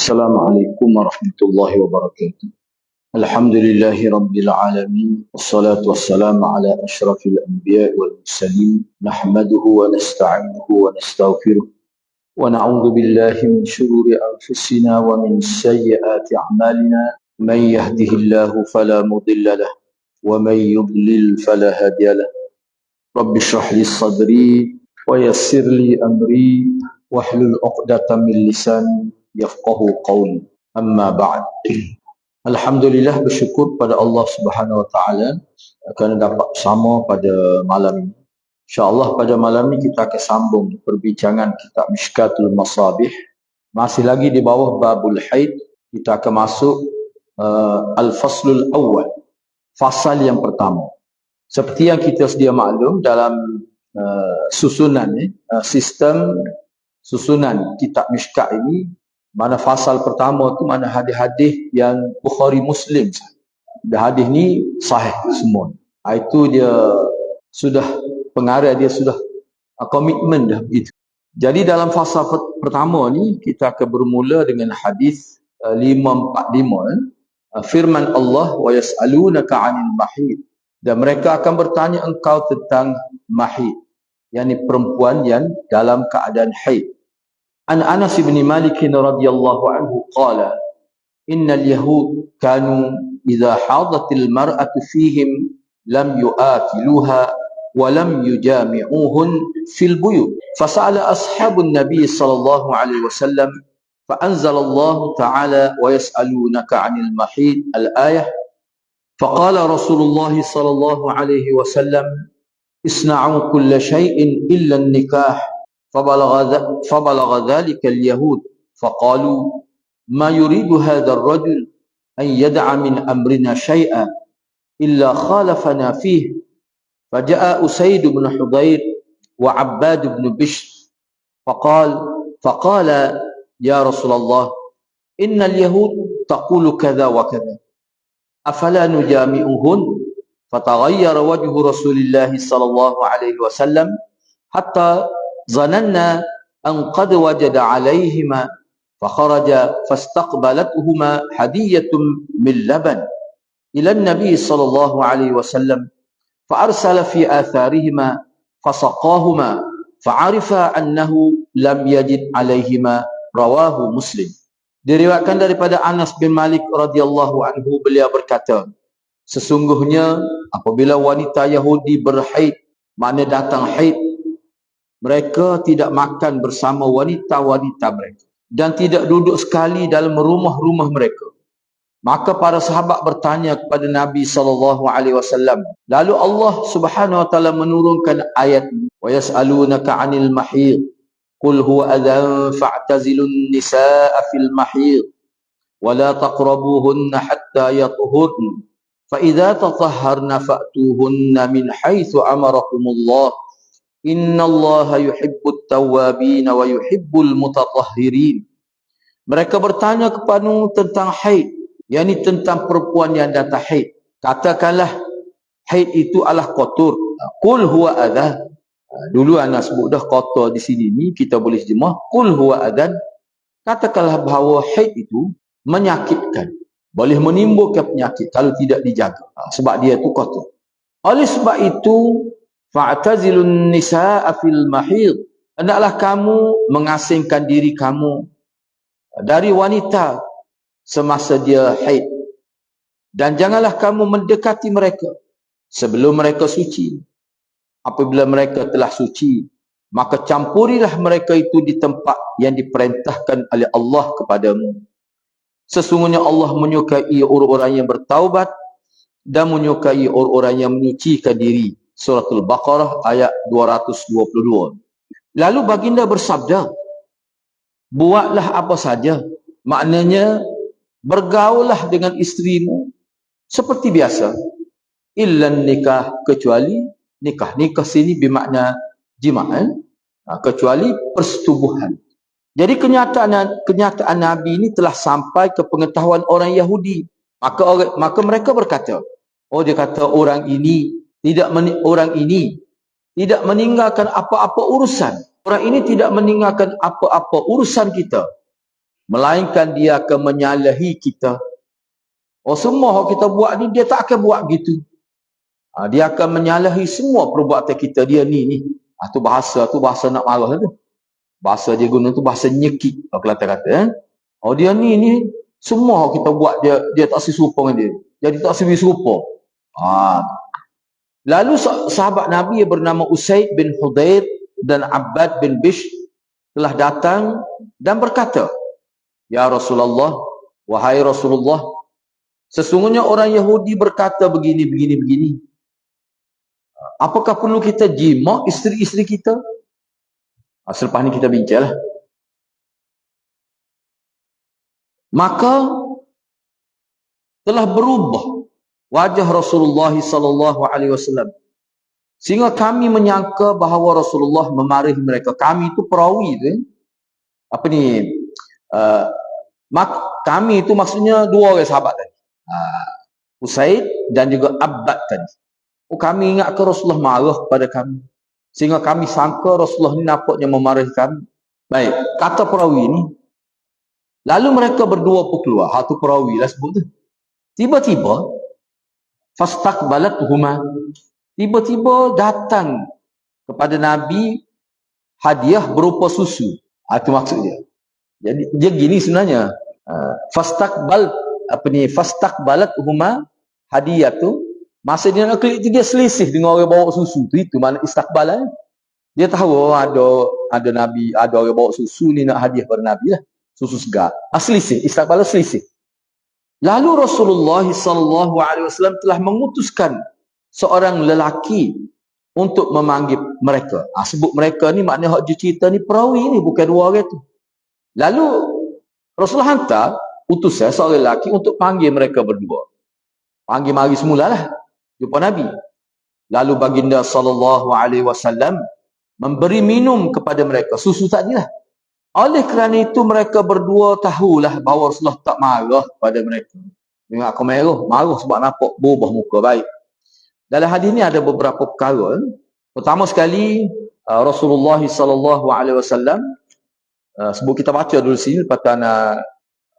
Assalamualaikum warahmatullahi wabarakatuh. Alhamdulillahi rabbil alamin. Wassalatu wassalamu ala asyrafil anbiya wal mursalin. Nahmaduhu wa nasta'inuhu wa nastaghfiruh. Wa na'udzu billahi min shururi anfusina wa min sayyiati a'malina. Man yahdihillahu fala mudilla lahu wa man yudlil fala hadiya lahu. Rabbi shrah li sadri wa yassir li amri wahlul 'uqdatam min lisani yafqahu qawli. Amma ba'd. Alhamdulillah, bersyukur pada Allah Subhanahu wa taala kerana dapat bersama pada malam ini. Insya-Allah pada malam ini kita akan sambung perbincangan kitab Mishkatul Masabih. Masih lagi di bawah babul haid, kita akan masuk al-faslul awwal, fasal yang pertama. Seperti yang kita sedia maklum dalam susunan sistem susunan kitab Mishkat ini, mana fasal pertama tu mana hadis-hadis yang Bukhari Muslim. Hadis ni sahih semua. Itu dia sudah pengarah, dia sudah komitmen dah begitu. Jadi dalam fasal pertama ni kita akan bermula dengan hadis 545, firman Allah, wa yas'alunaka 'anil mahid, dan mereka akan bertanya engkau tentang mahid, yakni perempuan yang dalam keadaan haid. An Anas bin Malik radhiyallahu anhu qala innal yahud kanu idza hadatil mar'atu fihim lam yu'akiluha wa lam yujami'uhun fil buyut fasa'ala ashabun nabiy sallallahu alaihi wasallam fa anzalallahu ta'ala wa yas'alunaka 'anil mahid al-ayah faqala Rasulullah sallallahu alaihi wasallam isna'u kulla shay'in illa an-nikah فبلغ ذلك اليهود فقالوا ما يريد هذا الرجل أن يدع من أمرنا شيئا إلا خالفنا فيه فجاء أسيد بن حضير وعباد بن بشر فقال يا رسول الله إن اليهود تقول كذا وكذا أفلا نجامئهن فتغير وجه رسول الله صلى الله عليه وسلم حتى ظننا أن قد وجد عليهما فخرج فاستقبلتهما هدية من لبن إلى النبي صلى الله عليه وسلم فأرسل في آثارهما فسقاهما فعرف أنه لم يجد عليهما رواه مسلم. Diriwayatkan daripada Anas bin Malik radhiyallahu anhu, beliau berkata, sesungguhnya apabila wanita Yahudi berhaid, makna datang haid, mereka tidak makan bersama wanita-wanita mereka dan tidak duduk sekali dalam rumah-rumah mereka. Maka para sahabat bertanya kepada Nabi SAW. Lalu Allah Subhanahu wa taala menurunkan ayat ini, wa yas'alunaka 'anil mahid qul huwa adhan fa'tazilun nisaa fil mahid wa la taqrabuhunna hatta yatuhurna fa idza tatahharna fa'tuhunna min haitsu amarakumullah innallaha yuhibbut tawwabin wa yuhibbul mutatahhirin. Mereka bertanya kepadamu tentang haid, yakni tentang perempuan yang datang haid. Katakanlah haid itu adalah kotor. Qul huwa adhan. Dulu anak sebut dah kotor di sini ni, kita boleh terjemah qul huwa adhan. Katakanlah bahawa haid itu menyakitkan, boleh menimbulkan penyakit kalau tidak dijaga, sebab dia itu kotor. Oleh sebab itu fa'tazilun nisaa fil mahid, hendaklah kamu mengasingkan diri kamu dari wanita semasa dia haid, dan janganlah kamu mendekati mereka sebelum mereka suci. Apabila mereka telah suci, maka campurilah mereka itu di tempat yang diperintahkan oleh Allah kepadamu. Sesungguhnya Allah menyukai orang-orang yang bertaubat dan menyukai orang-orang yang menyucikan diri. Suratul Baqarah ayat 222. Lalu baginda bersabda, buatlah apa saja, maknanya bergaullah dengan isterimu seperti biasa, illan nikah, kecuali nikah. Nikah sini bermakna jima', kecuali persetubuhan. Jadi kenyataan Nabi ini telah sampai ke pengetahuan orang Yahudi. Maka mereka berkata, dia kata orang ini tidak meninggalkan apa-apa urusan. Orang ini tidak meninggalkan apa-apa urusan kita. melainkan dia akan menyalahi kita. Oh, semua yang kita buat ni dia tak akan buat gitu. Dia akan menyalahi semua perbuatan kita. Dia ni. Tu bahasa nak marah tu. Bahasa dia guna tu bahasa nyekik. Kalau kata-kata. Oh, dia ni. Semua yang kita buat dia tak serupa dengan dia. Jadi tak serupa. Lalu sahabat Nabi yang bernama Usaid bin Hudayr dan Abbad bin Bishr telah datang dan berkata, Ya Rasulullah, wahai Rasulullah, sesungguhnya orang Yahudi berkata begini. Apakah perlu kita jima isteri-isteri kita? Selepas ni kita bincanglah. Maka telah berubah wajah Rasulullah sallallahu alaihi wasallam sehingga kami menyangka bahawa Rasulullah memarahi mereka. Kami itu perawi tu. Kami itu maksudnya dua orang sahabat tadi. Usaid dan juga Abbad tadi. Kami ingat ke Rasulullah marah kepada kami. Sehingga kami sangka Rasulullah ni nampaknya memarahi kami. Baik, kata perawi ni. Lalu mereka berdua pun keluar. Tu perawi lah sebut tu. Tiba-tiba, fastaqbalatuhuma. Tiba-tiba datang kepada Nabi hadiah berupa susu. Itu maksudnya. Jadi dia gini sebenarnya. Fastaqbalatuhuma hadiah tu. Masa dia nak klik tu dia selisih dengan orang bawa susu tu. Itu mana istiqbal. Dia tahu ada Nabi, ada orang bawa susu ni nak hadiah pada Nabi lah. Susu segar. Selisih, istiqbal selisih. Lalu Rasulullah sallallahu alaihi wasallam telah mengutuskan seorang lelaki untuk memanggil mereka. Sebut mereka ni maknanya hak cerita ni perawi ni, bukan dua orang tu. Lalu Rasulullah hantar utusan seorang lelaki untuk panggil mereka berdua. Panggil mari semulalah jumpa Nabi. Lalu baginda sallallahu alaihi wasallam memberi minum kepada mereka susu tadilah. Oleh kerana itu mereka berdua tahulah bahawa Rasulullah tak marah pada mereka. Tengok aku marah sebab nampak berubah muka. Baik. Dalam hadis ni ada beberapa perkara. Pertama sekali Rasulullah sallallahu alaihi wasallam sebut kita baca dulu sini lepas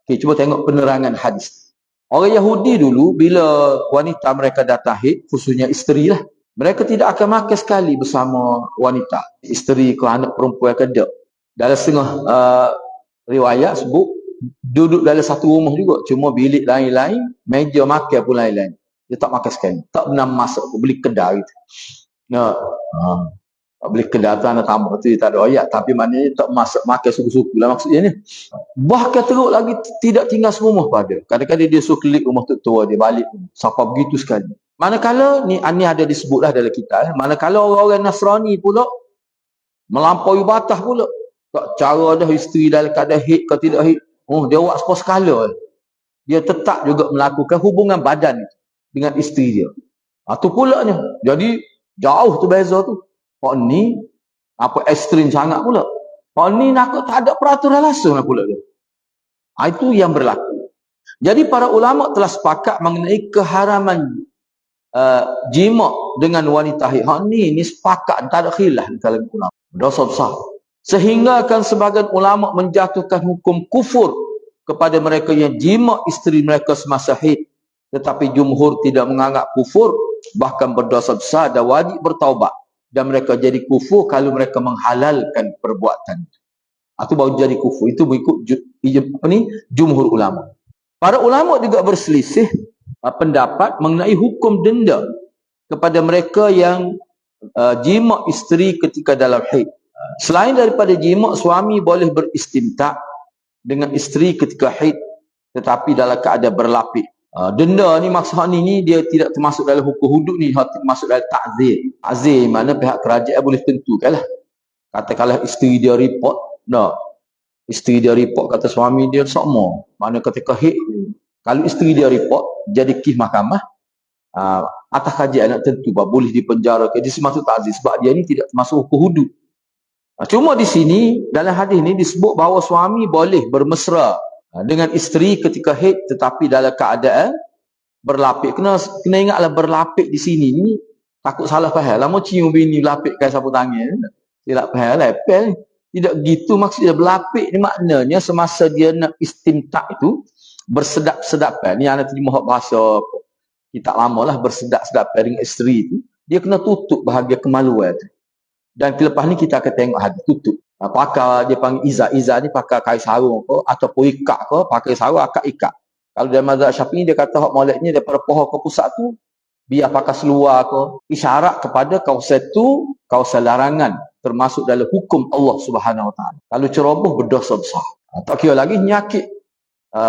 tu cuba tengok penerangan hadis. Orang Yahudi dulu bila wanita mereka datang haid, khususnya isteri lah, mereka tidak akan makan sekali bersama wanita. Isteri ke anak perempuan ke tak. Dalam setengah riwayat sebut duduk dalam satu rumah juga, cuma bilik lain-lain, meja makan pun lain-lain. Dia tak makan sekali. Tak pernah masuk beli kedai gitu. Beli kedai tu anak tambah tu tak ada ayat, tapi maknanya tak masuk makan suku-suku lah maksudnya ni. Bahkan teruk lagi tidak tinggal serumah pada. Kadang-kadang dia suruh klik rumah tu tua, dia balik sampai begitu sekali. Manakala ni ada disebutlah dalam kitab, manakala orang-orang Nasrani pula melampaui batas pula. Tak cara dah isteri dalam keadaan haid ke tidak haid. Dia buat sebuah skala. Dia tetap juga melakukan hubungan badan dengan isteri dia. Tu pula ni. Jadi jauh tu beza tu. Pak ni apa ekstrim sangat pula. Pak ni nak tak ada peraturan langsung lah pula dia. Itu yang berlaku. Jadi para ulama telah sepakat mengenai keharaman jima dengan wanita haid. Ni sepakat, tak ada khilaf di kalangan ulama. Dosa besar. Sehingga akan sebagian ulama menjatuhkan hukum kufur kepada mereka yang jima isteri mereka semasa haid. Tetapi jumhur tidak menganggap kufur, bahkan berdosa besar dan wajib bertaubat. Dan mereka jadi kufur kalau mereka menghalalkan perbuatan. Itu baru jadi kufur. Itu mengikut jumhur ulama. Para ulama juga berselisih pendapat mengenai hukum denda kepada mereka yang jima isteri ketika dalam haid. Selain daripada jima, suami boleh beristimta' dengan isteri ketika haid tetapi dalam keadaan berlapik. Denda ni maksud ni dia tidak termasuk dalam hukum hudud ni, termasuk dalam ta'zir. Ta'zir mana pihak kerajaan boleh tentukan lah. Katakanlah isteri dia report, isteri dia report kata suami dia sama. Mana ketika haid, kalau isteri dia report jadi kes mahkamah, atas kajian nak tentu boleh dipenjara ke dia masuk ta'zir sebab dia ni tidak termasuk hukum hudud. Cuma di sini dalam hadis ni disebut bahawa suami boleh bermesra dengan isteri ketika haid tetapi dalam keadaan berlapik. Kena ingatlah berlapik di sini ni takut salah faham. Lama cium bini lapikkan sapu tangan. Dia tak faham lepel. Tidak gitu maksudnya. Berlapik ni maknanya semasa dia nak istimtak itu, bersedap-sedapan. Ni anak terjemah bahasa kita lama lah, bersedap-sedapan dengan isteri itu, dia kena tutup bahagian kemaluan tu. Dan lepas ni kita akan tengok hadis tutup. Pakai dia panggil izar ni pakai kain sarung ke ataupun ikat ke, pakai sarung akak ikat. Kalau dalam mazhab Syafi'i dia kata hak moleknya daripada pohon ke pusat tu biar pakai seluar ke, isyarat kepada kawasan tu kawasan larangan termasuk dalam hukum Allah Subhanahu Wa Taala. Kalau ceroboh berdosa besar. Tak kira lagi penyakit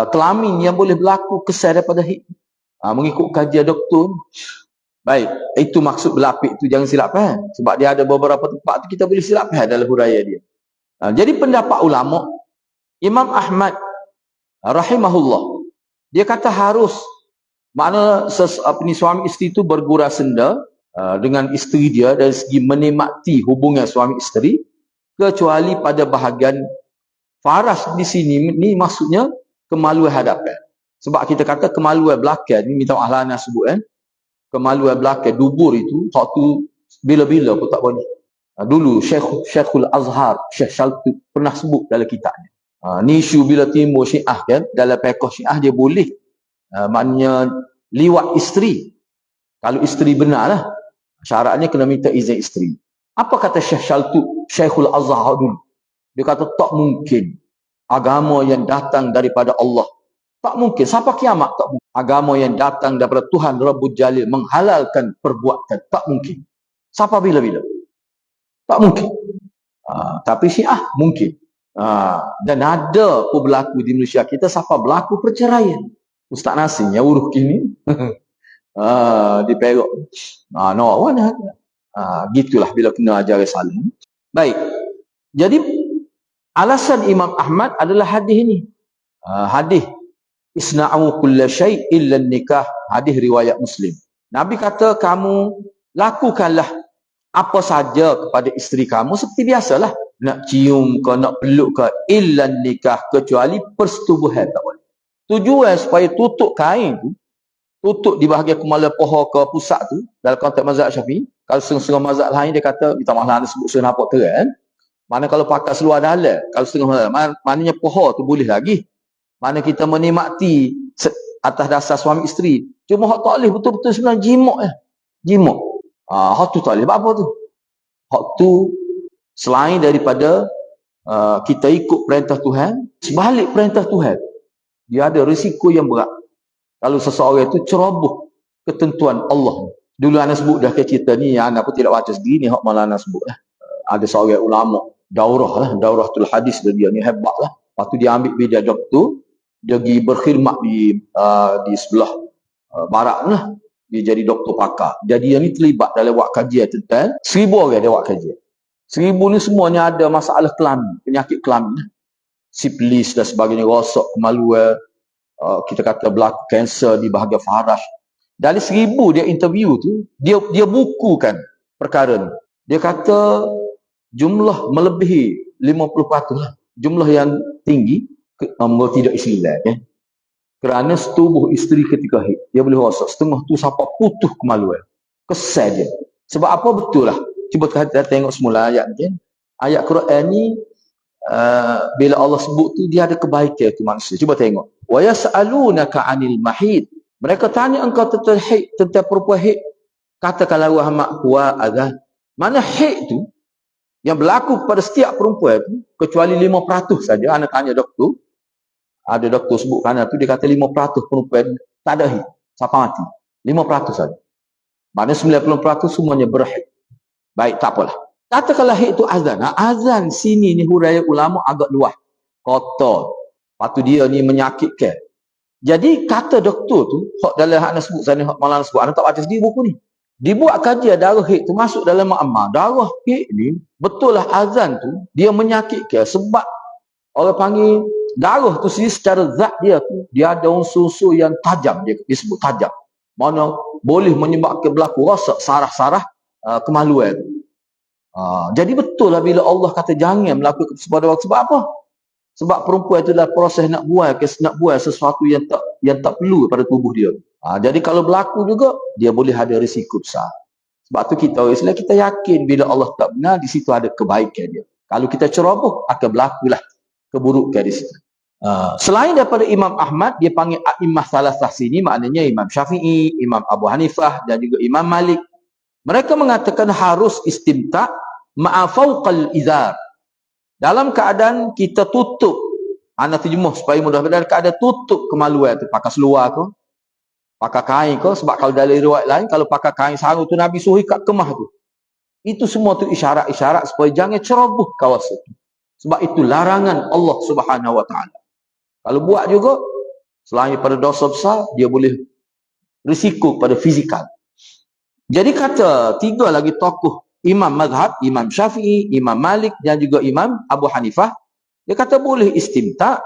kelamin yang boleh berlaku kesal daripada haid. Mengikut kajian doktor. Baik, itu maksud berlapik tu jangan silap faham. Sebab dia ada beberapa tempat tu kita boleh silap faham dalam huraian dia. Jadi pendapat ulama Imam Ahmad rahimahullah, dia kata harus, makna suami isteri itu bergurau senda dengan isteri dia dari segi menikmati hubungan suami isteri, kecuali pada bahagian faras di sini ni maksudnya kemaluan hadapan. Sebab kita kata kemaluan belakang ni, minta maaf lah sebut kan, kemaluan belakang dubur itu hak tu bila-bila pun tak boleh. Dulu Syekhul Azhar Syekh Shaltut pernah sebut dalam kitabnya. Ni isu bila timbul Syiah kan, dalam fiqh Syiah dia boleh maknanya liwat isteri. Kalau isteri benar lah, syaratnya kena minta izin isteri. Apa kata Syekh Shaltut, Syekhul Azhar dulu? Dia kata tak mungkin agama yang datang daripada Allah. Tak mungkin. Sampai kiamat tak mungkin. Agama yang datang daripada Tuhan Rabbul Jalil menghalalkan perbuatan. Tak mungkin. Sampai bila-bila. Tak mungkin. Tapi Syiah mungkin. Dan ada pun berlaku di Malaysia kita sampai berlaku perceraian. Ustaz Nasir yang uruh kini. Di Perak. Gitulah bila kena ajar saling. Baik. Jadi alasan Imam Ahmad adalah hadis ini. Hadis isna'u kulla syai' illa nikah, hadis riwayat Muslim. Nabi kata kamu lakukanlah apa saja kepada isteri kamu seperti biasalah, nak cium ke, nak peluk ke, illa nikah, kecuali persetubuhan tak boleh. Tujuan supaya tutup kain tu, tutup di bahagian kemaluan pohon ke pusat tu dalam konteks mazhab Syafi'i. Kalau setengah mazhab lain dia kata minta maaf lah sebut apa terang. Mana kalau pakai seluar dalam, kalau setengah maknanya pohon tu boleh lagi. Mana kita menikmati atas dasar suami isteri. Cuma hak tak boleh betul-betul sebenarnya jimuk ya. Jimuk. Hak tu tak boleh. Apa tu? Hak tu selain daripada kita ikut perintah Tuhan, sebalik perintah Tuhan, dia ada risiko yang berat. Kalau seseorang itu ceroboh ketentuan Allah. Dulu anak sebut dah ke cerita ni, anak pun tidak baca sendiri ni, hak malah anak sebut lah. Ada seorang ulama, daurah lah, dauratul hadis dia ni hebat lah. Lepas tu dia ambil bidah doktor, dia pergi berkhidmat di sebelah barat lah. Dia jadi doktor pakar. Jadi dia ni terlibat dalam buat kajian tentang 1000 orang dia buat kajian. 1000 ni semuanya ada masalah kelamin, penyakit kelamin. Sipilis dan sebagainya, rosak kemaluan, kita kata berlaku kanser di bahagian faras. Dari 1000 dia interview tu, dia bukukan perkara ni. Dia kata jumlah melebihi 50% lah. Jumlah yang tinggi tidak isilah kan. Kerana setubuh isteri ketika haid, dia boleh rosak setengah tu sampai putus kemaluan. Kesal dia. Sebab apa? Betul lah. Cuba kita tengok semula ayat kan. Ayat Quran ni bila Allah sebut tu dia ada kebaikan tu manusia. Cuba tengok. Wa yas'alunaka 'anil mahid. Mereka tanya engkau tentang haid, tentang perempuan haid. Katakanlah Muhammad huwa adhan. Mana haid tu yang berlaku kepada setiap perempuan tu kecuali 5% saja. Anak tanya doktor. Ada doktor sebut kerana tu dia kata 5% perempuan tak ada haid sampai mati. 5% saja. Maknanya 90% semuanya berhaid. Baik, tak apalah. Katakanlah haid tu azan. Azan sini ni huraian ulama agak luas. Kotor. Lepas tu dia ni menyakitkan. Jadi kata doktor tu, dalam hak nak sebut sana, hak malam sebut, anak tak baca sendiri buku ni. Dibuat kajian darah haid tu masuk dalam ma'amah. Darah haid ni, betul lah azan tu, dia menyakitkan sebab orang panggil darah tu sendiri secara zat dia tu, dia ada unsur-unsur yang tajam, dia disebut tajam. Mana boleh menyebabkan berlaku rosak saraf-saraf kemaluan tu. Jadi betul lah bila Allah kata jangan melakukan pada waktu. Sebab apa? Sebab perempuan itu adalah proses nak buat sesuatu yang tak perlu pada tubuh dia. Jadi kalau berlaku juga, dia boleh ada risiko besar. Sebab tu kita Islam kita yakin bila Allah tak benar, di situ ada kebaikan dia. Kalau kita ceroboh, akan berlakulah keburukan di situ. Selain daripada Imam Ahmad, dia panggil A'immah Salasah sini, maknanya Imam Syafi'i, Imam Abu Hanifah dan juga Imam Malik. Mereka mengatakan harus istimta' ma'afauqal izar. Dalam keadaan kita tutup, anda terjemuh supaya mudah, dalam keadaan tutup kemaluan tu, pakai seluar tu, pakai kain ke, sebab kalau dalam riwayat lain, kalau pakai kain sarung tu Nabi suruh kat kemah tu. Itu semua tu isyarat-isyarat supaya jangan ceroboh kawasan tu. Sebab itu larangan Allah Subhanahu Wa Taala. Kalau buat juga, selain pada dosa besar, dia boleh risiko pada fizikal. Jadi kata 3 lagi tokoh Imam Mazhab, Imam Syafi'i, Imam Malik dan juga Imam Abu Hanifah, dia kata boleh istimta',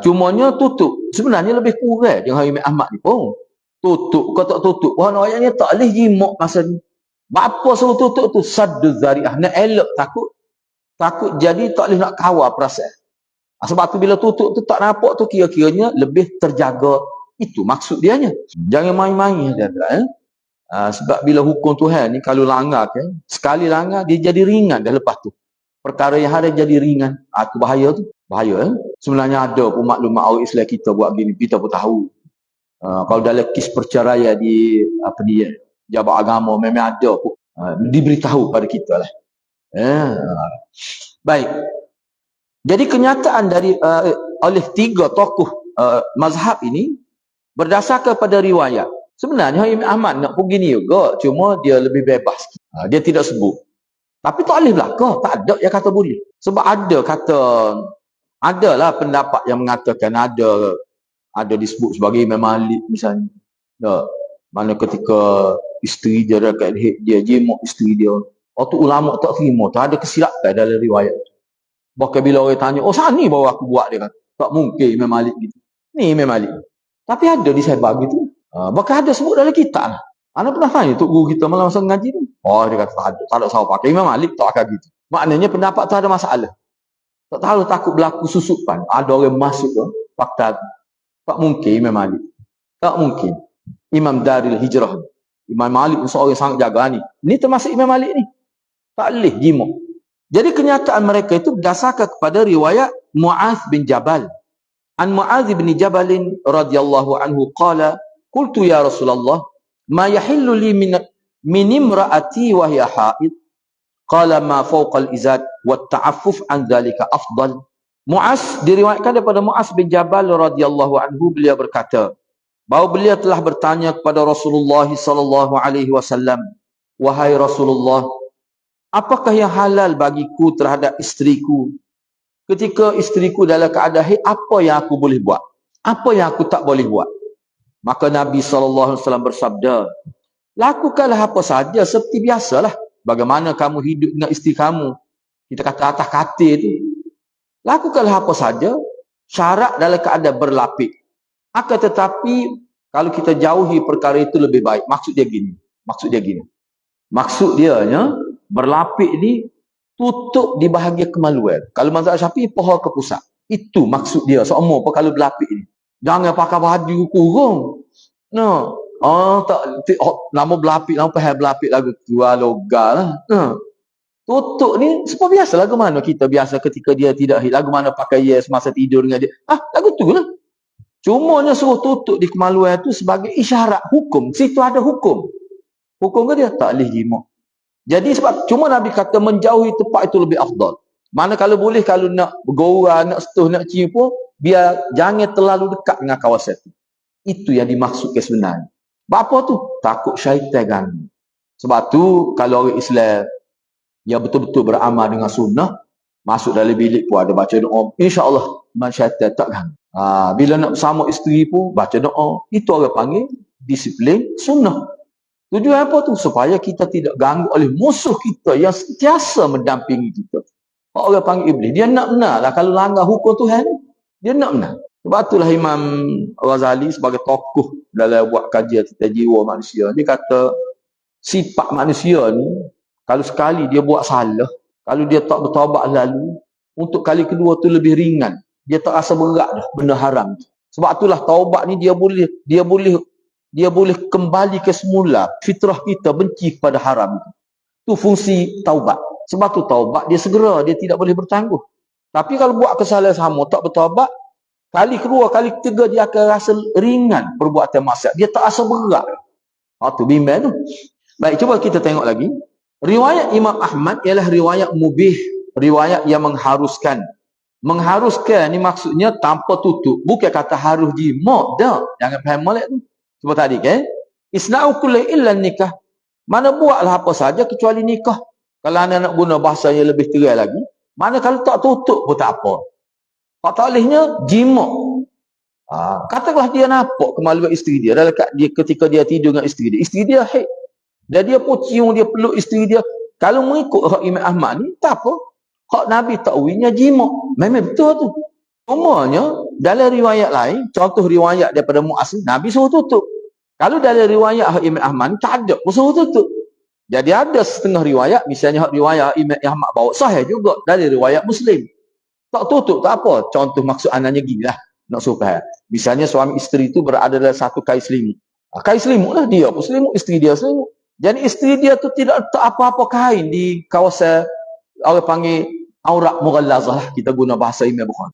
cumanya tutup. Sebenarnya lebih kurang dengan Imam Ahmad ni pun. Tutup ke tak tutup, wah ayatnya tak boleh jimuk masa ni. Apa suruh tutup tu? Saddu zari'ah, nak elok takut jadi tak boleh nak kawal perasaan. Sebab tu bila tutup tu tak nampak tu, kira-kiranya lebih terjaga. Itu maksud dianya. Jangan main-main dia. Sebab bila hukum Tuhan ni kalau langgar kan, sekali langgar dia jadi ringan dah lepas tu. Perkara yang ada jadi ringan. Itu bahaya tu. Bahaya. Sebenarnya ada pun maklumat orang Islam kita buat gini, kita pun tahu. Kalau dalam kes perceraian di jabat agama memang ada pun diberitahu pada kita lah. Baik. Jadi kenyataan dari oleh 3 tokoh mazhab ini berdasarkan pada riwayat. Sebenarnya Imam Ahmad nak pergi ni juga, cuma dia lebih bebas. Dia tidak sebut. Tapi tak boleh belakang, tak ada yang kata boleh. Sebab adalah pendapat yang mengatakan ada disebut sebagai Imam Malik misalnya. Mana ketika isteri dia dekat dia jemuk isteri dia. Waktu ulama tak terima, tak ada kesilapan dalam riwayat. Bahkan bila orang tanya, sana ni baru aku buat, dia kata, tak mungkin Imam Malik gitu. Ni Imam Malik. Tapi ada di Saibah gitu. Bahkan ada sebut dalam kitab lah. Anda pernah tanya tu guru kita malam masa ngaji tu? Dia kata tak ada sahabat pakai. Imam Malik tak akan gitu. Maknanya pendapat tu ada masalah. Tak tahu takut berlaku susupan. Ada orang masuk tu, fakta tu. Tak mungkin Imam Malik. Tak mungkin. Imam Daril Hijrah. Imam Malik seorang yang sangat jaga ni. Ni termasuk Imam Malik ni. Tak boleh jimuk. Jadi kenyataan mereka itu berdasarkan kepada riwayat Mu'adz bin Jabal. An Mu'adz bin Jabal radhiyallahu anhu qala, qultu ya Rasulullah, ma yahillu li min imra'ati wa hiya haid? Qala ma fawqa al-izad wa ta'affuf an dhalika afdal. Mu'adz diriwayatkan daripada Mu'adz bin Jabal radhiyallahu anhu, beliau berkata, bahawa beliau telah bertanya kepada Rasulullah sallallahu alaihi wasallam, wahai Rasulullah, apakah yang halal bagiku terhadap isteriku? Ketika isteriku dalam keadaan haid, apa yang aku boleh buat? Apa yang aku tak boleh buat? Maka Nabi SAW bersabda, lakukanlah apa saja seperti biasalah. Bagaimana kamu hidup dengan isteri kamu, kita kata atas katil tu. Lakukanlah apa saja, syarat dalam keadaan berlapik. Akan tetapi, kalau kita jauhi perkara itu lebih baik. Maksud dia gini. Maksud dia berlapik ni tutup di bahagian kemaluan. Kalau mazhab Syafi'i, paha ke pusat. Itu maksud dia. Semua apa kalau berlapik ni. Jangan pakai baju kurung. Nama berlapik, nama pahal berlapik lagu jual logal lah. Tutup ni seperti biasa lagu mana kita biasa ketika dia tidak lagu mana pakai yes masa tidur dengan dia. Lagu tu lah. Cumanya suruh tutup di kemaluan tu sebagai isyarat hukum. Situ ada hukum. Hukum ke dia? Tak boleh jimuk. Jadi sebab cuma Nabi kata menjauhi tempat itu lebih afdal. Mana kalau boleh, kalau nak bergurau, nak setuh, nak cium pun, biar jangan terlalu dekat dengan kawasan itu. Itu yang dimaksudkan sebenarnya. Apa tu? Takut syaitan ganggu. Sebab tu kalau orang Islam yang betul-betul beramal dengan sunnah, masuk dalam bilik pun ada baca doa, insya-Allah syaitan tak ganggu. Bila nak bersama isteri pun baca doa. Itu orang panggil disiplin sunnah. Tujuan apa tu? Supaya kita tidak ganggu oleh musuh kita yang sentiasa mendampingi kita. Orang panggil iblis. Dia nak benar lah kalau langgar hukum Tuhan. Dia nak benar. Sebab itulah Imam Ghazali sebagai tokoh dalam buat kajian tentang jiwa manusia. Dia kata sifat manusia ni, kalau sekali dia buat salah, kalau dia tak bertaubat lalu, untuk kali kedua tu lebih ringan. Dia tak rasa berat dah benda haram. Sebab itulah taubat ni dia boleh kembali ke semula fitrah kita benci kepada haram. Itu fungsi taubat. Sebab tu taubat dia segera, dia tidak boleh bertangguh. Tapi kalau buat kesalahan sama, tak bertaubat, kali kedua, kali ketiga dia akan rasa ringan perbuatan maksiat. Dia tak rasa berat. Tu bimbang tu. Baik, cuba kita tengok lagi. Riwayat Imam Ahmad ialah riwayat mubih, riwayat yang mengharuskan. Mengharuskan ni maksudnya tanpa tutup. Bukan kata harus jima', dah. Jangan faham molek tu. Cuba tadi kan. Isna'u kulli illa nikah. Mana buatlah apa saja kecuali nikah. Kalau anda nak guna bahasa yang lebih terai lagi, mana kalau tak tutup pun tak apa. Hak taklihnya jima'. Katakanlah dia nampak kemaluan isteri dia dalam dia ketika dia tidur dengan isteri dia. Isteri dia haid. Dan dia pun cium, dia peluk isteri dia. Kalau mengikut hak Imam Ahmad ni, tak apa. Hak Nabi takwilnya jima'. Memang betul tu. Cumanya, dalam riwayat lain, contoh riwayat daripada Mu'az, Nabi suruh tutup. Kalau dalam riwayat hak Imam Ahmad, tak ada pun suruh tutup. Jadi ada setengah riwayat, misalnya hak riwayat Imam Ahmad bawa sahih juga dari riwayat Muslim. Tak tutup, tak apa. Contoh maksud anaknya gini lah. Nak suruh faham. Misalnya suami isteri itu berada dalam satu kain selimut. Kain selimut lah, dia pun selimut, isteri dia selimut. Jadi isteri dia tu tidak letak apa-apa kain di kawasan, orang panggil aurat mughallazah lah. Kita guna bahasa Imam Bukhari.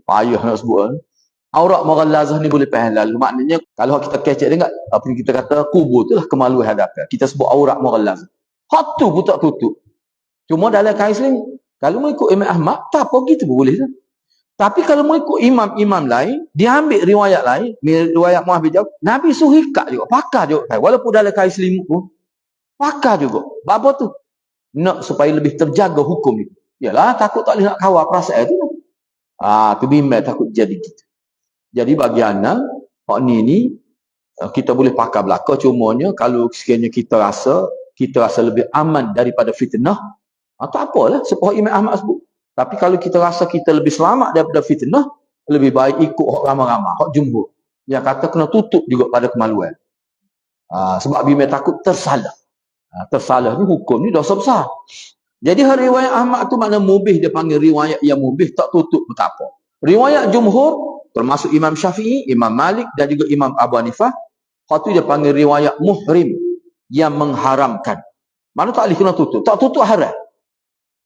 Payah nak sebut kan. Aurat mughallazah ni boleh faham lalu. Maknanya kalau kita kecek dengar, apa yang kita kata kubur tu lah kemaluan hadapan. Kita sebut aurat mughallazah. Hak tu pun tak tutup. Cuma dalam kain selimut. Kalau mengikut Imam Ahmad, tak apa gitu pun boleh. Tapi kalau mengikut imam-imam lain, dia ambil riwayat lain, riwayat Mu'adz bin Jabal, Nabi suruh ikat juga, pakar juga. Walaupun dalam kain selimut pun, pakar juga. Apa tu? Nak supaya lebih terjaga hukum itu. Yalah, takut tak boleh nak kawal perasaan tu. Tu bimbang takut jadi gitu. Jadi bagi anak, hak ni kita boleh pakar belaka, cumanya kalau sekiranya kita rasa lebih aman daripada fitnah, tak apalah, seperti Imam Ahmad sebut. Tapi kalau kita rasa kita lebih selamat daripada fitnah, lebih baik ikut hak ramai-ramai, hak jumhur. Yang kata kena tutup juga pada kemaluan. Sebab bimbang takut tersalah. Tersalah ni hukum ni dosa besar. Jadi riwayat Ahmad tu makna mubih, dia panggil riwayat yang mubih, tak tutup pun tak apa. Riwayat jumhur, termasuk Imam Syafi'i, Imam Malik dan juga Imam Abu Hanifah, hak tu dia panggil riwayat muhrim, yang mengharamkan. Mana tak boleh kena tutup. Tak tutup haram.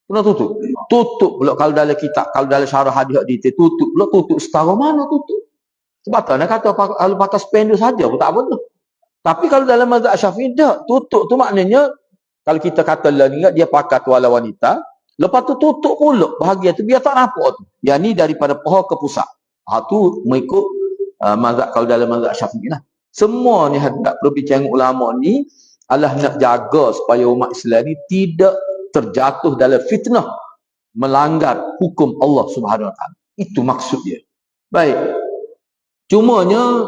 Kena tutup. Tutup pula kalau dalam kitab, kalau dalam syarah hadis tutup pula, tutup setara mana tutup. Sebab tu nak kata kalau pakai spanduk saja pun tak apa tu. Tapi kalau dalam mazhab Syafi'i dah, tutup tu maknanya kalau kita kata lah ni dia pakai tuala wanita, lepas tu tutup pula bahagian tu biar tak nampak tu. Yang ni daripada paha ke pusat. Tu mengikut mazhab, kalau dalam mazhab Syafi'i lah. Semua ni hendak perbincangan ulama ni Allah nak jaga supaya umat Islam ni tidak terjatuh dalam fitnah, melanggar hukum Allah Subhanahu Wa Taala. Itu maksud dia. Baik. Cumanya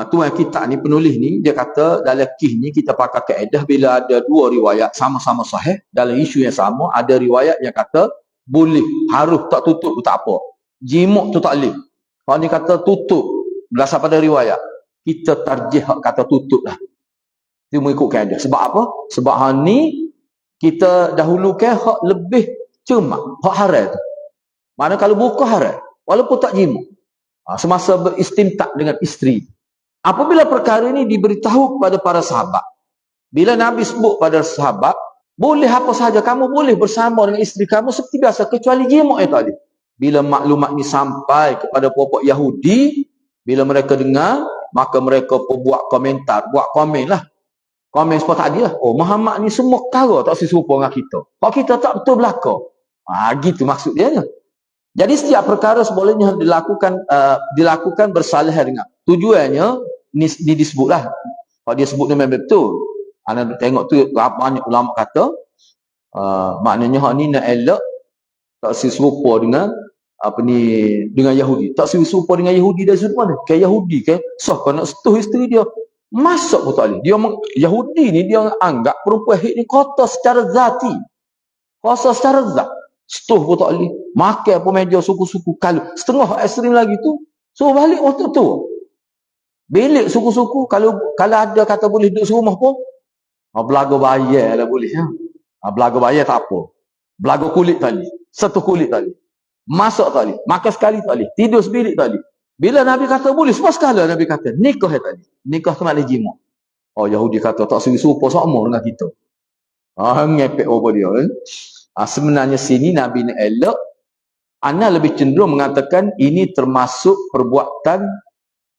tu yang kita ni, penulis ni dia kata dalam kisah ni kita pakai kaedah bila ada dua riwayat sama-sama sahih dalam isu yang sama, ada riwayat yang kata boleh, harus, tak tutup tu tak apa. Jimuk tu tak boleh. Kalau ni kata tutup berdasar pada riwayat, kita tarjih kata tutup lah. Dia mengikut kaedah. Sebab apa? Sebab hal ni kita dahulukan hak lebih cermat, hak haram tu. Mana kalau buka haram, walaupun tak jima. Semasa beristimtak dengan isteri. Apabila perkara ini diberitahu kepada para sahabat, bila Nabi sebut pada sahabat, boleh apa sahaja, kamu boleh bersama dengan isteri kamu seperti biasa, kecuali jima' itu tadi. Bila maklumat ini sampai kepada puak-puak Yahudi, bila mereka dengar, maka mereka pun buat komentar, buat komen lah. Komen seperti tadi lah. Oh, Muhammad ni semua perkara tak serupa dengan kita. Kalau kita tak betul belaka. Gitu maksud dia. Jadi setiap perkara sebolehnya dilakukan bersalahan dengan. Tujuannya, ni disebutlah. Kalau dia sebut ni memang betul. Anda tengok tu, banyak ulama kata, maknanya hak ni nak elak, tak serupa dengan dengan Yahudi. Tak serupa dengan Yahudi dari sudut mana? Kayak Yahudi kan, kau nak setuh isteri dia. Masuk pun tak boleh. Yahudi ni dia anggap perempuan haid ni kotor secara zati. Kotor secara zat. Setuh pun tak boleh. Makan pun meja suku-suku. Kalau setengah ekstrim lagi tu, suruh balik waktu tu. Bilik suku-suku, kalau ada kata boleh duduk serumah pun, belaga bayar lah boleh. Belaga bayar tak apa. Belaga kulit tak boleh. Satu kulit tak boleh. Masak tak boleh. Makan sekali tak boleh. Tidur sebilik tak boleh. Bila Nabi kata boleh, semua sekali Nabi kata, nikah tadi. Nikah tu maknanya jima'. Yahudi kata, tak serupa sama dengan kita. Ngepek over dia kan. Sebenarnya sini Nabi ni elok. Ana lebih cenderung mengatakan ini termasuk perbuatan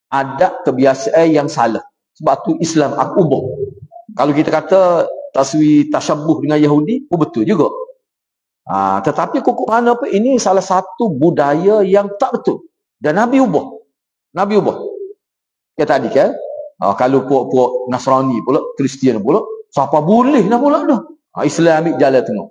adat kebiasaan yang salah. Sebab tu Islam aku ubah. Kalau kita kata tasyabuh dengan Yahudi, betul juga. Tetapi kukuk mana apa, ini salah satu budaya yang tak betul. Dan Nabi ubah. Nabi ubah. Ya tadi kan, kalau puak-puak Nasrani pula, Kristian pula, siapa boleh nak pula dah. Islam ambil jalan tengah.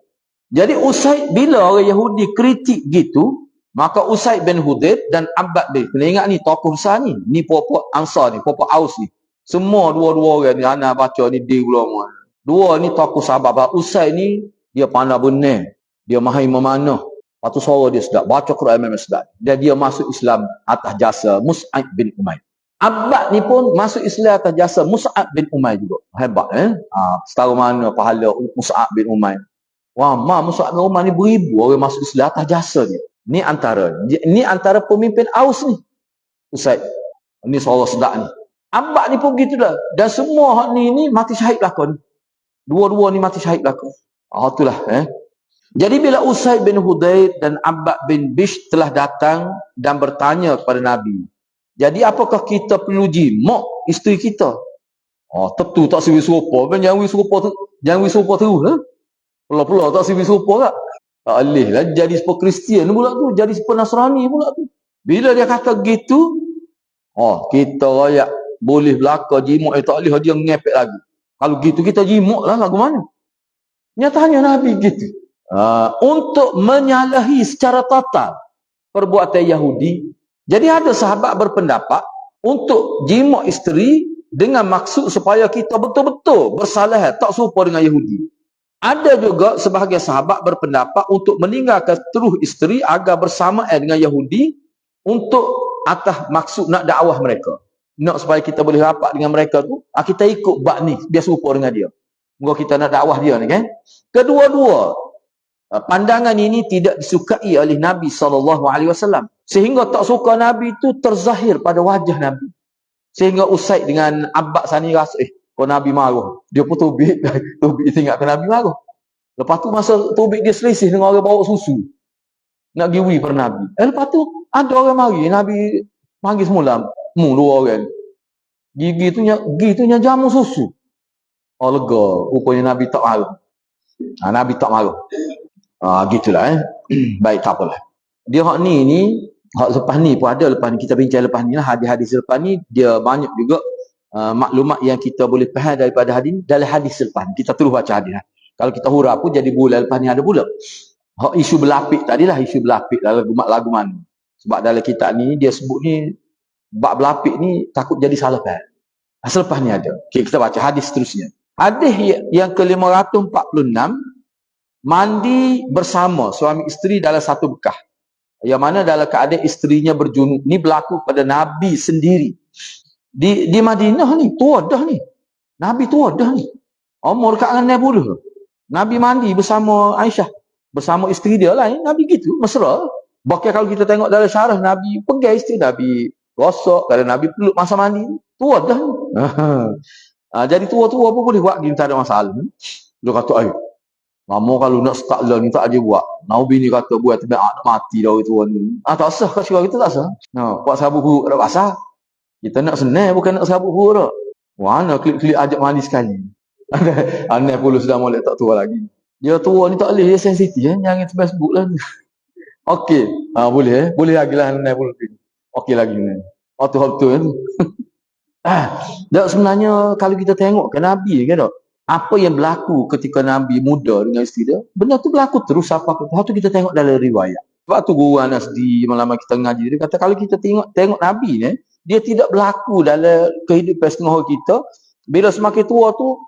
Jadi Usaid, bila orang Yahudi kritik gitu, maka Usaid bin Hudayr dan Abbad bin, kena ingat ni tokoh besar ni, ni puak-puak Ansar ni, puak-puak Aus ni. Semua dua-dua orang ni, anak baca ni, dia pula. Dua ni tokoh sahabat. Usaid ni, dia pandai benar. Dia mahir memanah. Lepas tu suara dia sedap. Baca Quran memang sedap. Dan dia masuk Islam atas jasa Mus'ab bin Umair. Abbad ni pun masuk Islam atas jasa Mus'ab bin Umair juga. Hebat setara mana pahala Mus'ab bin Umair. Wah, Mus'ab bin Umair ni beribu orang masuk Islam atas jasa dia. Ni antara pemimpin Aus ni. Usaid. Ni suara sedap ni. Abbad ni pun begitu dah. Dan semua hak ni mati syahid lakon. Dua-dua ni mati syahid lakon. Itulah Jadi bila Usaid bin Hudayr dan Abbad bin Bish telah datang dan bertanya kepada Nabi, jadi apakah kita perlu jimak isteri kita? Tentu tak siwi serupa. Jangan wis serupa terus. Pula-pula tak siwi serupa tak? Tak boleh lah jadi sepa Kristian pula tu, jadi sepa Nasrani pula tu. Bila dia kata gitu, kita rakyat boleh belaka jimak, tak boleh dia ngepek lagi. Kalau gitu kita jimak lah lagu mana? Nyatanya Nabi gitu. Untuk menyalahi secara total perbuatan Yahudi. Jadi ada sahabat berpendapat untuk jimak isteri dengan maksud supaya kita betul-betul bersalah, tak serupa dengan Yahudi. Ada juga sebahagian sahabat berpendapat untuk meninggalkan terus isteri agar bersamaan dengan Yahudi untuk atas maksud nak dakwah mereka. Nak supaya kita boleh rapat dengan mereka tu, kita ikut bab ni, biar serupa dengan dia. Moga kita nak dakwah dia ni kan. Kedua-dua pandangan ini tidak disukai oleh Nabi SAW. Sehingga tak suka Nabi itu terzahir pada wajah Nabi. Sehingga Usaid dengan Abbad sani rasa, kau Nabi marah. Dia pun tubik tinggalkan Nabi marah. Lepas tu masa tubik dia selisih dengan orang bawa susu. Nak giwi per Nabi. Lepas tu ada orang mari. Nabi panggil semula. Dua orang. Gigi tu jamu susu. Lega. Rupanya Nabi tak marah. Nabi tak marah. Gitulah Baik, tak apalah. Dia hak ni hak lepas ni pun ada, lepas ni kita bincang lepas ni lah, hadis-hadis lepas ni dia banyak juga maklumat yang kita boleh faham daripada hadis ni dalam hadis lepas ni. Kita terus baca hadis. Kalau kita huraf pun jadi bulan lepas ni ada pula. Hak isu berlapik tadilah, isu berlapik dalam lagu mana. Sebab dalam kitab ni dia sebut ni bab berlapik ni takut jadi salah faham. Selepas ni ada. Okay, kita baca hadis seterusnya. Hadis yang ke-546, mandi bersama suami isteri dalam satu bekah. Yang mana dalam keadaan isterinya berjunub. Ini berlaku pada Nabi sendiri. Di Madinah ni, tua dah ni. Nabi tua dah ni. Umur kat dengan Nabi. Nabi mandi bersama Aisyah. Bersama isteri dia lah. Nabi gitu, mesra. Bahkan kalau kita tengok dalam syarah, Nabi pegang isteri, Nabi gosok. Kalau Nabi peluk masa mandi. Tua dah ni. Jadi tua-tua pun boleh buat. Gini tak ada masalah. Dia kata, Mama kalau nak start lah ni tak ada buat. Nabi ni kata buat tapi nak mati dah itu ni. Tak sah kat syurga kita tak sah. Buat sabuk buruk tak pasal. Kita nak senang bukan nak sabuk buruk tak. Mana klik-klik ajak mandi sekali. Aneh pula sudah molek tak tua lagi. Dia tua ni tak boleh, dia sensitif jangan Facebook lah. Okey. Boleh Boleh lagi lah aneh pula. Okey lagi ni. Betul-betul Dan sebenarnya kalau kita tengok kan Nabi kan tak. Apa yang berlaku ketika Nabi muda dengan isteri dia, benda tu berlaku terus apa pun. Lepas tu kita tengok dalam riwayat. Sebab tu guru Anas di malam kita ngaji, dia kata kalau kita tengok Nabi ni, dia tidak berlaku dalam kehidupan setengah kita. Bila semakin tua tu,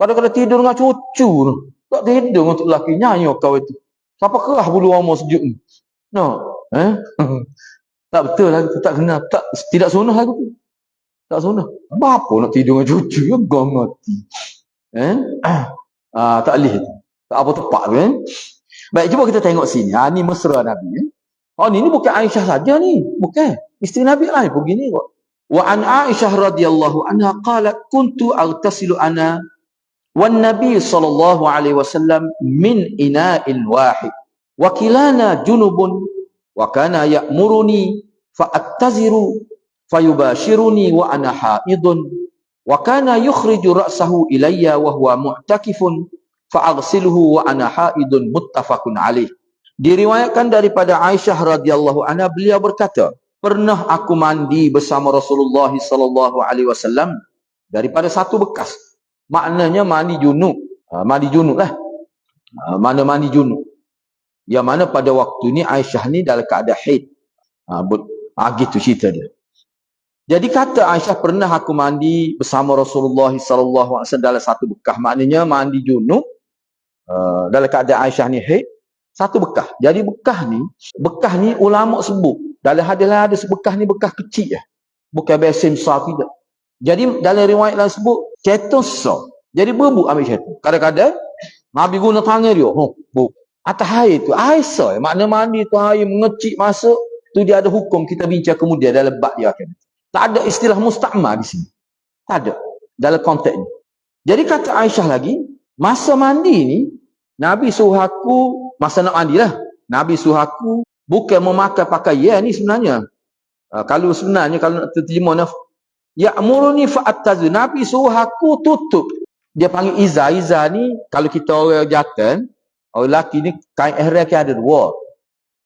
kadang-kadang tidur dengan cucu tu. Tak tidur untuk lelaki nyanyi kau itu. Siapa kerah bulu rama sejuk ni? Tak betul lah, tak kena. Tidak sunnah lagu tu. Tak sunnah. Apa nak tidur dengan cucu? Ya, mati. Tak boleh. Tak apa tepat tu Baik, cuba kita tengok sini. Ni mesra Nabi. Ni bukan Aisyah saja ni. Bukan. Isteri Nabi lain pun gini kok. Wa an Aisyah radhiyallahu anha qalat kuntu aghtasilu ana wan nabi sallallahu alaihi wasallam min ina'in wahid wa kilana junubun wa kana ya'muruni fa attaziru fayubashiruni wa ana haidun wa kana yukhriju ra'sahu ilayya wa huwa mu'takifun fa aghsiluhu wa ana haidun, muttafaqun alaih. Diriwayatkan daripada Aisyah radhiyallahu anha, beliau berkata, pernah aku mandi bersama Rasulullah sallallahu alaihi wasallam daripada satu bekas. Maknanya mandi junub. Mandi junub lah. Mana mandi junub. Yang mana pada waktu ni Aisyah ni dalam keadaan haid. Gitu cerita dia. Jadi kata Aisyah, pernah aku mandi bersama Rasulullah sallallahu alaihi wasallam dalam satu bekas. Maknanya mandi junub dalam keadaan Aisyah ni haid, satu bekas. Jadi bekas ni ulama sebut dalam hadis lain ada bekas ni bekas kecil lah. Bukan besin besar tidak. Jadi dalam riwayat lain sebut syaitan besar. Jadi berebut ambil syaitan. Kadang-kadang Nabi guna tangan dia. Atas air tu, air besar. Makna mandi tu air mengecik masuk, tu dia ada hukum, kita bincang kemudian dalam bab dia akan. Tak ada istilah musta'mal di sini. Tak ada dalam konteks ni. Jadi kata Aisyah lagi, masa mandi ni Nabi suruh aku, masa nak mandi lah, Nabi suruh aku bukan memakai pakaian ni sebenarnya. Kalau nak terjemah ya'muruni fa'attazu, Nabi suruh aku tutup. Dia panggil izar. Izar ni kalau kita orang jantan, orang lelaki ni kain ihram kan ada dua.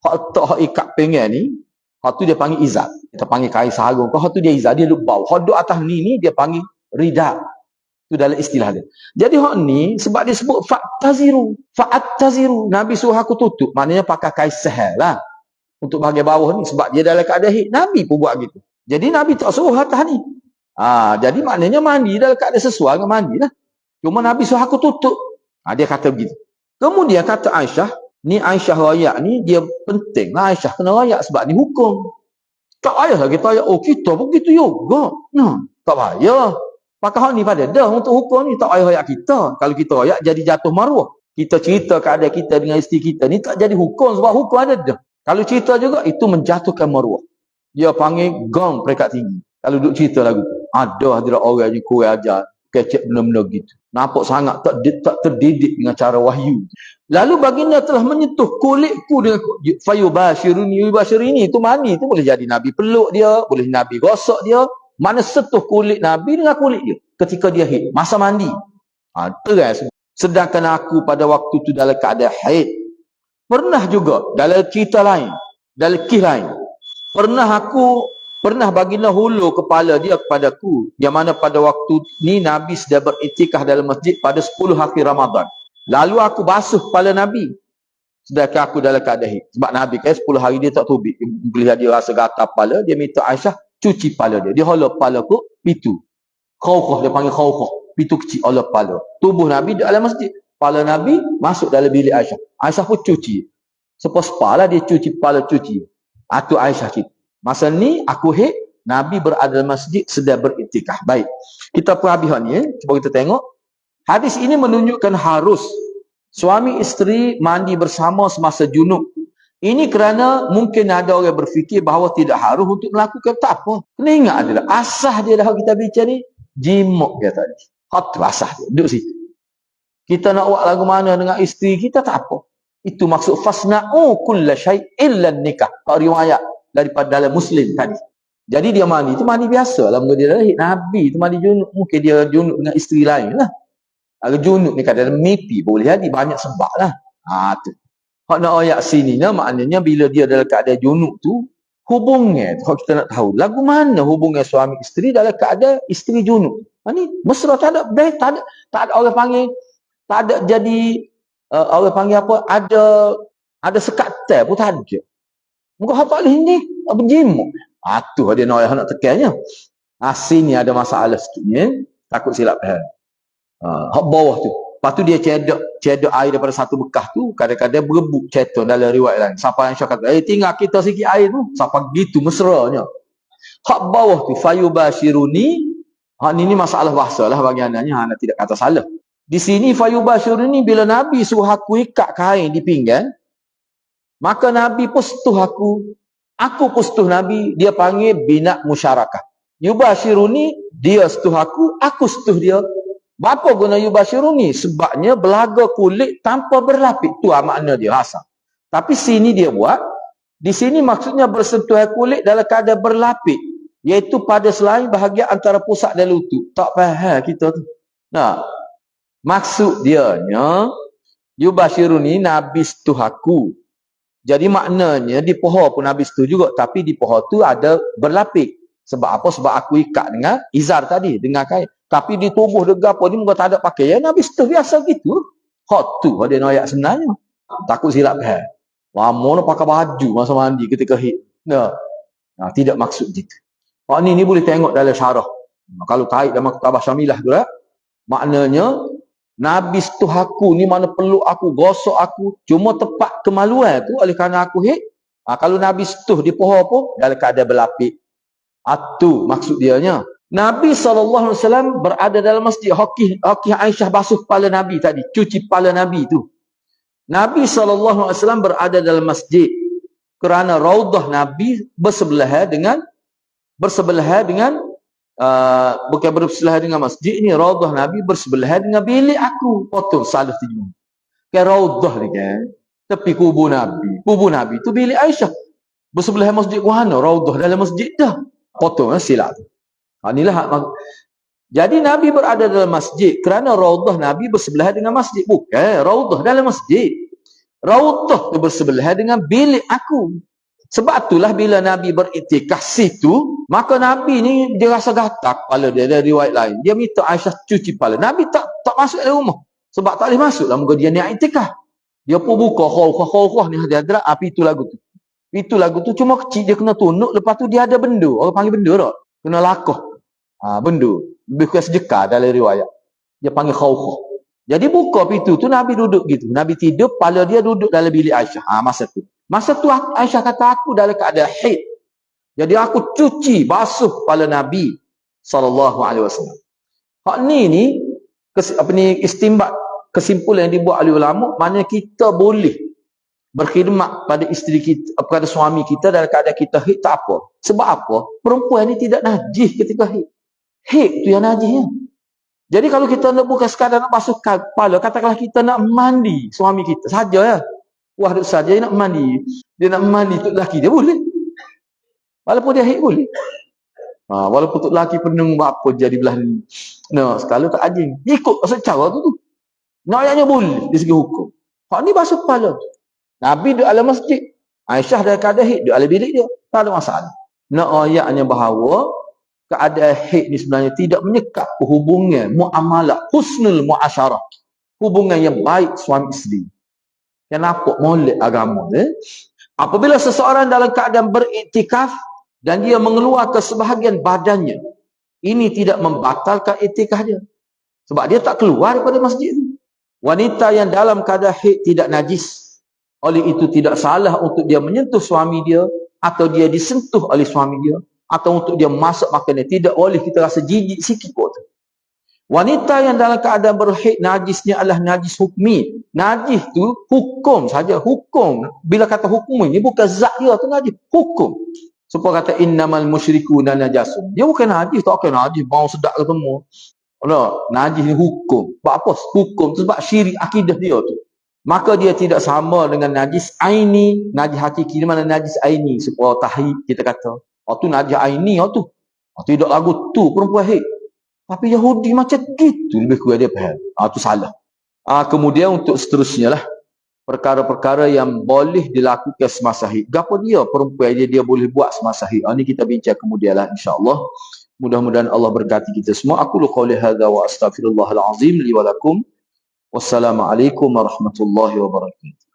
Hak ikat pinggan ni, hak tu dia panggil izar. Kita panggil kain sarung. Hak tu dia izar, dia duduk bawah. Hak duduk atas ni dia panggil rida. Itu dalam istilah dia. Jadi hak ni sebab dia sebut fa'attaziru. Nabi suruh aku tutup. Maknanya pakai kain sehel lah. Untuk bahagian bawah ni. Sebab dia dalam keadaan haid. Nabi pun buat gitu. Jadi Nabi tak suruh atas ni. Jadi maknanya mandi dalam keadaan sesuai dengan mandi lah. Cuma Nabi suruh aku tutup. Dia kata begitu. Kemudian kata Aisyah, ni Aisyah rayak ni dia penting lah. Aisyah kena rayak sebab ni hukum. Tak payahlah kita rayak, kita begitu juga. Tak payah. Pakai hak ni pada dah untuk hukum ni. Tak payah rayak kita. Kalau kita rayak jadi jatuh maruah. Kita cerita keadaan kita dengan isteri kita ni tak jadi hukum sebab hukum ada dah. Kalau cerita juga itu menjatuhkan maruah. Dia panggil gong peringkat tinggi. Kalau duduk cerita lagu tu. Ada orang yang kurang ajar. Kecek benda-benda gitu. Nampak sangat tak terdidik dengan cara wahyu. Lalu baginda telah menyentuh kulitku dengan fayubashiruni. Itu mani. Itu boleh jadi Nabi peluk dia. Boleh Nabi gosok dia. Mana sentuh kulit Nabi dengan kulit dia. Ketika dia haid. Masa mandi. Teras. Sedangkan aku pada waktu tu dalam keadaan haid. Pernah juga. Dalam cerita lain. Dalam kisah lain. Pernah baginda hulur kepala dia kepadaku. Yang mana pada waktu ni Nabi sedang beriktikaf dalam masjid pada 10 hari Ramadan. Lalu aku basuh kepala Nabi. Sedangkan aku dalam keadaan haid. Sebab Nabi kan 10 hari dia tak tubik. Bila dia rasa gatal kepala, dia minta Aisyah cuci kepala dia. Dia holok kepala ku, pitu. Khawkhah, dia panggil khawkhah. Pitu kecil, holok kepala. Tubuh Nabi di dalam masjid. Kepala Nabi masuk dalam bilik Aisyah. Aisyah pun cuci. Sepas-sepas lah dia cuci kepala, cuci. Itu Aisyah cerita. Masa ni aku haid, Nabi berada dalam masjid sedang beriktikaf. Baik. Kita perhabis ni. Cuba kita tengok. Hadis ini menunjukkan harus suami isteri mandi bersama semasa junub. Ini kerana mungkin ada orang berfikir bahawa tidak harus untuk melakukan. Tak apa. Kena ingat adalah asah dia dah kita bicara ni. Jimuk dia tadi. Hak asah dia. Duduk situ. Kita nak buat lagu mana dengan isteri kita tak apa. Itu maksud fasna'u kulla syai' illa nikah. Kalau riwayat daripada dalam Muslim tadi. Jadi dia mandi itu mandi biasa lah. Dia Nabi itu mandi junub. Mungkin dia junub dengan isteri lain lah. Kalau junub ni kadang mimpi boleh jadi. Banyak sebab lah. Tu. Hak nak ayat sini maknanya bila dia dalam keadaan junub tu hubungan kalau kita nak tahu lagu mana hubungan suami isteri dalam keadaan isteri junub. Ni mesra tak ada tak ada orang panggil tak ada jadi orang panggil apa ada sekatan pun tak ada. Muka hak tak boleh ni berjimuk. Tu dia nak tekannya. Sini ada masalah sikitnya takut silap faham. Hak bawah tu. Lepas tu dia cedok air daripada satu bekas tu. Kadang-kadang berebut ceton dalam riwayat lain. Sampai Aisyah kata, tinggal kita sikit air tu. Sampai gitu mesranya. Hak bawah tu, fayubashiruni. Hak ni masalah bahasa lah bagiannya. Anda tidak kata salah. Di sini fayubashiruni bila Nabi suruh aku ikat kain di pinggan. Maka Nabi pustuh aku. Aku pustuh Nabi. Dia panggil bina musyarakah. Yubashiruni, dia setuh aku setuh dia. Apa guna yubashiruni? Sebabnya belaga kulit tanpa berlapik. Tu makna dia asal. Tapi sini dia buat, di sini maksudnya bersentuhan kulit dalam keadaan berlapik, iaitu pada selain bahagian antara pusat dan lutut. Tak faham kita tu. Nah, maksud dianya yubashiruni, Nabi setuh aku. Jadi maknanya di pohon pun Nabi setuh juga, tapi di pohon tu ada berlapik. Sebab apa? Sebab aku ikat dengan izar tadi, dengan kain. Tapi di tubuh dia apa ni muka tak ada pakaian, Nabi setuh biasa gitu. Hot tu ada ayat sebenarnya. Takut silap faham. Lama nak pakai baju masa mandi ketika haid. Nah, tidak maksud gitu. Ni boleh tengok dalam syarah. Kalau tarik dalam kitab Syamilah tu maknanya Nabi setuh aku ni mana peluk aku, gosok aku, cuma tepat kemaluan tu oleh kerana aku haid. Kalau Nabi setuh di pohon pun dalam keadaan berlapik. Itu maksud dianya. Nabi SAW berada dalam masjid. Hoki Aisyah basuh kepala Nabi tadi, cuci kepala Nabi tu. Nabi SAW berada dalam masjid kerana raudah Nabi bersebelahan dengan bukan bersebelahan dengan masjid ni, raudah Nabi bersebelahan dengan bilik aku. Potong salah terjemah. Kan raudah ni kan, tepi kubur Nabi. Kubur Nabi tu bilik Aisyah. Bersebelahan masjid mana? Raudah dalam masjid dah. Potong silap tu. Inilah jadi Nabi berada dalam masjid kerana raudah Nabi bersebelahan dengan masjid. Bukan raudah dalam masjid. Raudah tu bersebelahan dengan bilik aku. Sebab itulah bila Nabi beriktikaf situ, maka Nabi ni dia rasa gatal kepala dia. Ada riwayat lain, dia minta Aisyah cuci kepala. Nabi tak masuk dalam rumah. Sebab tak boleh masuk lah, muka dia ni iktikaf. Dia pun buka khawkhah ni hadrat, api itu lagu tu. Itu lagu tu cuma kecil, dia kena tunuk, lepas tu dia ada benda. Orang panggil benda tak? Kena lakoh. Benda. Lebih kurang sedekah dalam riwayat. Dia panggil khawkhah. Jadi buka pintu tu, Nabi duduk gitu. Nabi tidur, kepala dia duduk dalam bilik Aisyah. Masa tu. Masa tu Aisyah kata aku dalam keadaan haid. Jadi aku cuci, basuh kepala Nabi SAW. Hak ni istimbat kesimpulan yang dibuat oleh ulama, mana kita boleh berkhidmat pada isteri kita, pada suami kita dalam keadaan kita haid, tak apa. Sebab apa? Perempuan ni tidak najis ketika haid. Haid tu yang najisnya. Jadi kalau kita nak bukan sekadar nak basuh kepala, katakanlah kita nak mandi suami kita saja ya. Wah, duk saja dia nak mandi. Dia nak mandi tu lelaki dia boleh. Walaupun dia haid boleh. Walaupun tu lelaki penung apa jadi belah ni. Nah, sekali tak ajing. Ikut secara tu. Naknya boleh dari segi hukum. Hak ni basuh kepala. Nabi duduk dalam masjid. Aisyah dalam keadaan haid duduk dalam bilik dia. Tak ada masalah. Nak ayatnya bahawa keadaan haid ni sebenarnya tidak menyekat hubungan muamalah, husnul muasyarah. Hubungan yang baik suami isteri. Kenapa molek agama apabila seseorang dalam keadaan beriktikaf dan dia mengeluarkan sebahagian badannya, ini tidak membatalkan iktikaf dia. Sebab dia tak keluar daripada masjid itu. Wanita yang dalam keadaan haid tidak najis. Oleh itu tidak salah untuk dia menyentuh suami dia, atau dia disentuh oleh suami dia, atau untuk dia masak makanan. Tidak boleh kita rasa jijik sikit pun. Wanita yang dalam keadaan berhaid, najisnya adalah najis hukmi. Najis tu hukum saja, hukum. Bila kata hukum ini bukan zat dia tu najis, hukum. Supaya kata innamal musyrikuna najasun. Dia bukan najis, tak kena najis, bau sedap ketemu. Najis ni hukum. Sebab apa? Hukum tu sebab syirik akidah dia tu. Maka dia tidak sama dengan najis aini, najis hakiki. Di mana najis aini? Supaya tahib kita kata. Tu najis aini tu. Tidak lagu tu perempuan haid. Tapi Yahudi macam gitu, lebih kurang dia faham. Itu salah. Kemudian untuk seterusnya lah, perkara-perkara yang boleh dilakukan semasa haid. Gapo dia perempuan dia boleh buat semasa haid. Ini kita bincang kemudian lah, insya-Allah. Mudah-mudahan Allah berkati kita semua. Aku qouli hadza wa astaghfirullahal azim li wa lakum. Wassalamualaikum warahmatullahi wabarakatuh.